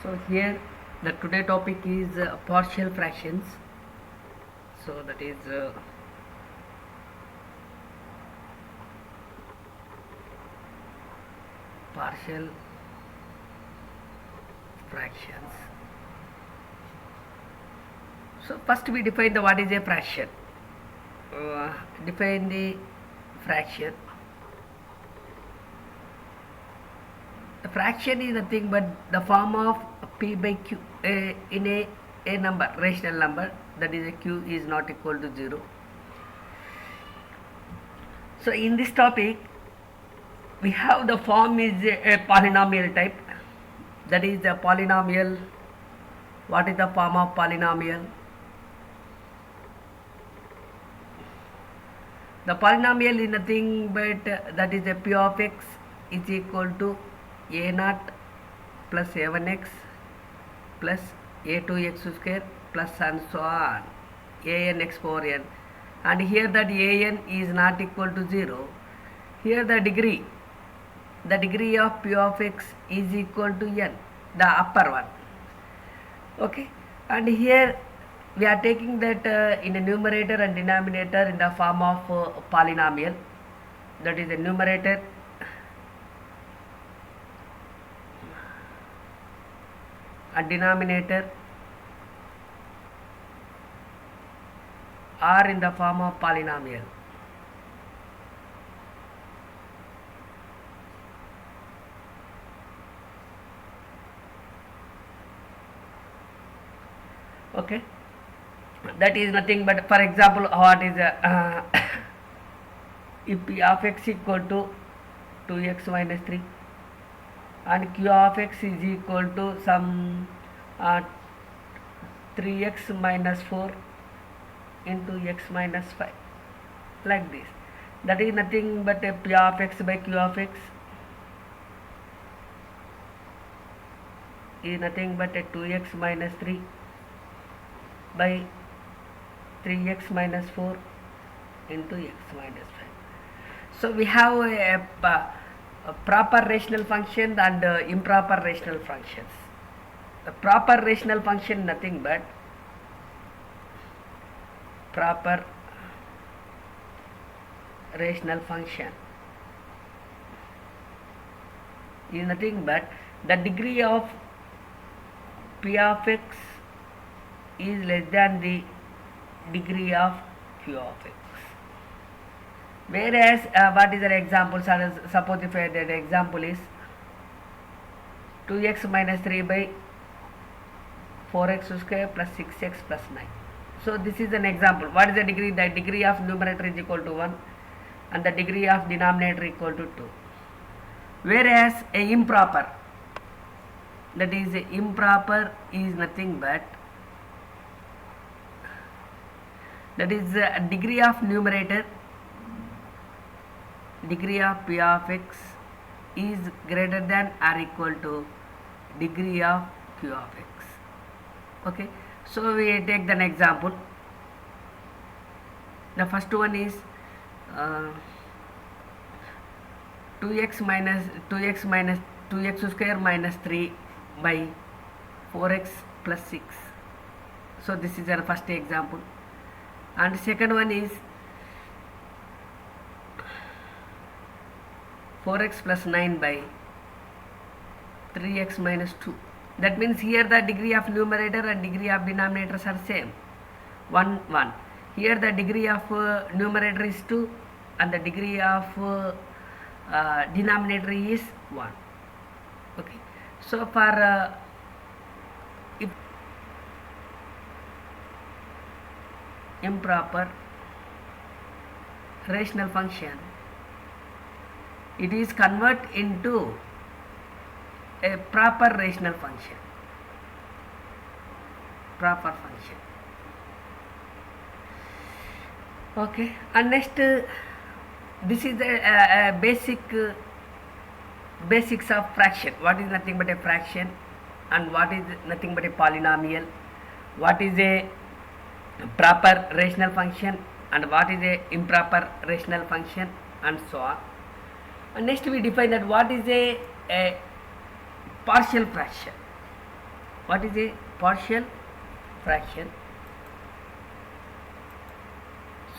So here the today topic is partial fractions. So that is partial fractions. So first we define the what is a fraction. Define the fraction. The fraction is nothing but the form of p by q in a number, rational number, that is a q is not equal to 0. So in this topic we have the form is a polynomial type, that is the polynomial. What is the form of polynomial? The polynomial is nothing but that is a p of x is equal to a naught plus a1x plus a2x square plus and so on, an x power n, and here that an is not equal to 0. Here the degree of p of x is equal to n, the upper one. Okay, and here we are taking that in a numerator and denominator in the form of polynomial, that is the numerator and denominator are in the form of polynomial. Okay, that is nothing but, for example, what is if p of x equal to 2x minus 3 and q of x is equal to some 3x minus 4 into x minus 5, like this. That is nothing but a p of x by q of x is nothing but a 2x minus 3 by 3x minus 4 into x minus 5. So we have a proper rational function and improper rational functions. The proper rational function nothing but proper rational function is nothing but the degree of p of x is less than the degree of q of x. Whereas what is the example? Suppose if the example is 2x minus 3 by 4x square plus 6x plus 9. So this is an example. What is the degree? The degree of numerator is equal to 1 and the degree of denominator equal to 2. Whereas a improper, that is improper is nothing but that is degree of numerator, degree of p of x is greater than or equal to degree of q of x. Okay, so we take an example. The first one is 2x square minus 3 by 4x plus 6. So this is our first example. And second one is 4x plus 9 by 3x minus 2. That means here the degree of numerator and degree of denominators are same, 1 1. Here the degree of numerator is 2 and the degree of denominator is 1. Okay, so for if improper rational function, it is convert into a proper rational function, proper function. Okay, and next this is the basics of fraction. What is nothing but a fraction and what is nothing but a polynomial, what is a proper rational function and what is a improper rational function, and so on. And next we define that what is a partial fraction. What is a partial fraction?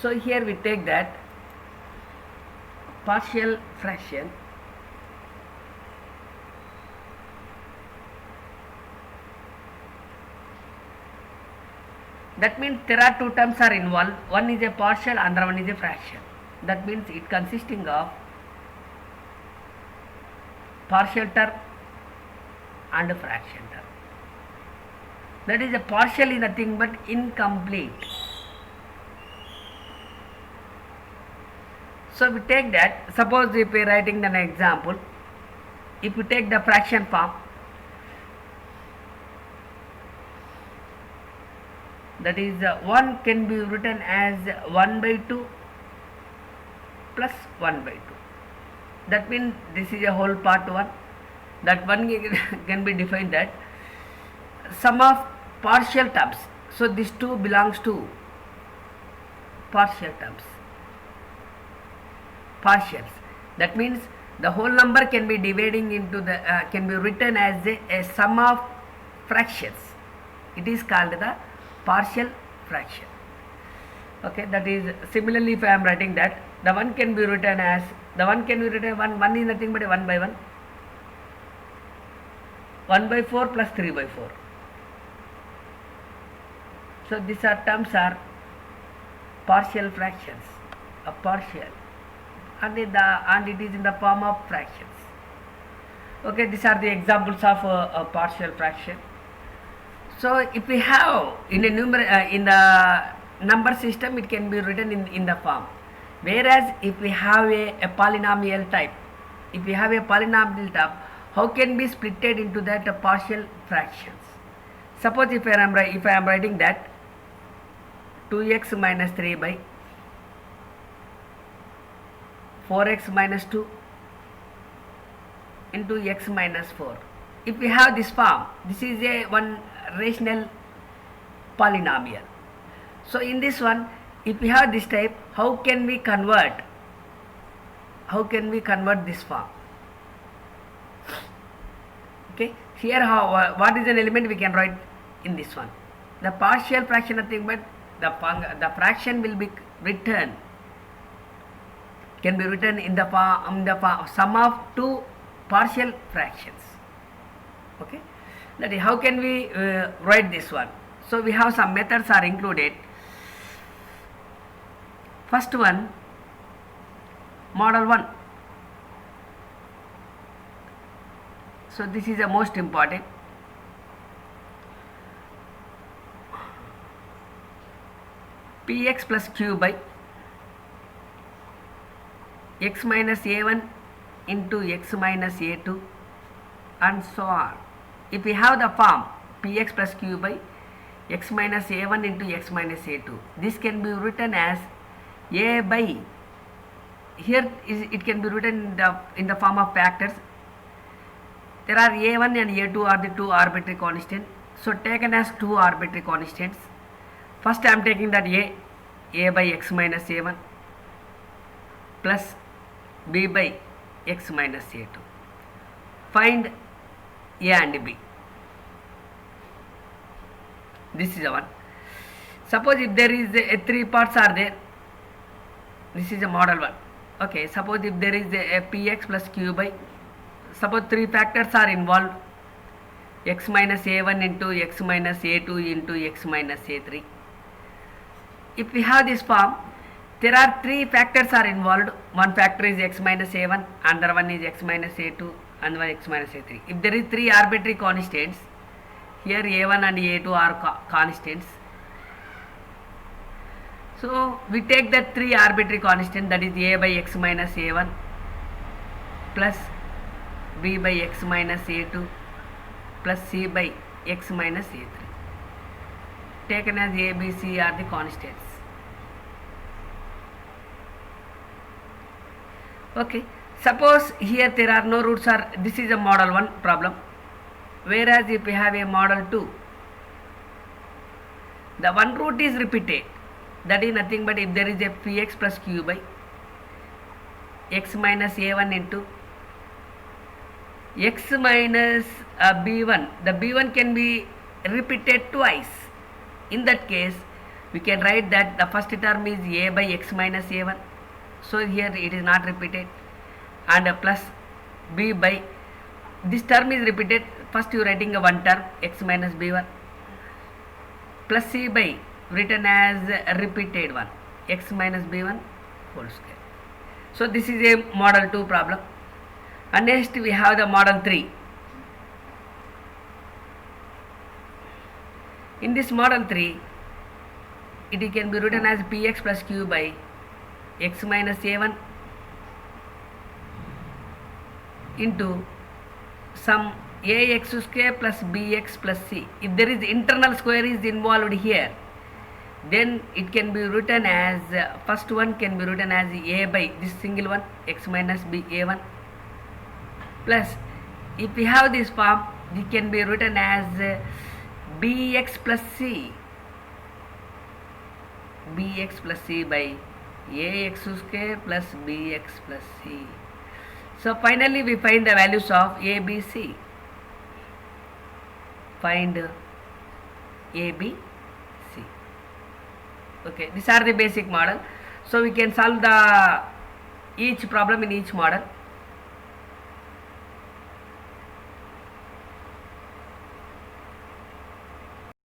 So here we take that partial fraction that means there are two terms are involved. One is a partial, another one is a fraction. That means it consisting of partial term and a fraction term. That is a partial is nothing but incomplete. So we take that, suppose if we are writing an example, if you take the fraction form, that is 1 can be written as 1 by 2 plus 1 by 2. That means this is a whole part 1. That one can be defined that sum of partial terms. So this 2 belongs to partial terms. Partials. That means the whole number can be dividing into the can be written as a sum of fractions. It is called the partial fraction. Okay, that is similarly if I am writing that the one can be written as one is nothing but a 1 by 1, 1 by 4 plus 3 by 4. So these are terms are partial fractions, a partial, and it is in the form of fractions. Okay, these are the examples of a partial fraction. So if we have in the number system, it can be written in the form. Whereas if we have a polynomial type, how can be splitted into that partial fractions? Suppose if I am writing that 2x minus 3 by 4x minus 2 into x minus 4. If we have this form, this is a one rational polynomial. So in this one, if we have this type, how can we convert this form? Okay, here what is an element we can write in this one? The partial fraction, nothing but the fraction will be written, can be written in the sum of two partial fractions. Okay, that is how can we write this one? So we have some methods are included. First one, model 1. So this is the most important. Px plus q by x minus a1 into x minus a2 and so on. If we have the form px plus q by x minus a1 into x minus a2, this can be written as a by, here it can be written in the form of factors. There are a1 and a2 are the two arbitrary constants. So taken as two arbitrary constants. First I am taking that a by x minus a1 plus b by x minus a2. Find a and b. This is the one. Suppose if there is three parts are there, this is a model 1. Okay, suppose if there is a px plus q by, suppose three factors are involved, x minus a1 into x minus a2 into x minus a3. If we have this form, there are three factors are involved. One factor is x minus a1, another one is x minus a2, and one x minus a3. If there is three arbitrary constants, here a1 and a2 are constants. So we take that three arbitrary constant, that is a by x minus a1 plus b by x minus a2 plus c by x minus a3. Taken as a, b, c are the constants. Okay, suppose here there are no roots, or this is a model 1 problem. Whereas if we have a model 2, the one root is repeated. That is nothing but if there is a px plus q by x minus a1 into x minus b1. The b1 can be repeated twice. In that case, we can write that the first term is a by x minus a1. So here it is not repeated, and plus b by, this term is repeated. First you writing a one term x minus b1, plus c by written as a repeated one x minus b1 whole square. So this is a model 2 problem. And next we have the model 3. In this model 3, it can be written as px plus q by x minus a1 into some ax square plus bx plus c. If there is internal square is involved here, then it can be written as first one can be written as a by this single one x minus b a1, plus if we have this form, it can be written as bx plus c by ax square plus bx plus c. So finally we find the values of a, b, c. Find a, b, c. Okay, these are the basic model. So we can solve the each problem in each model.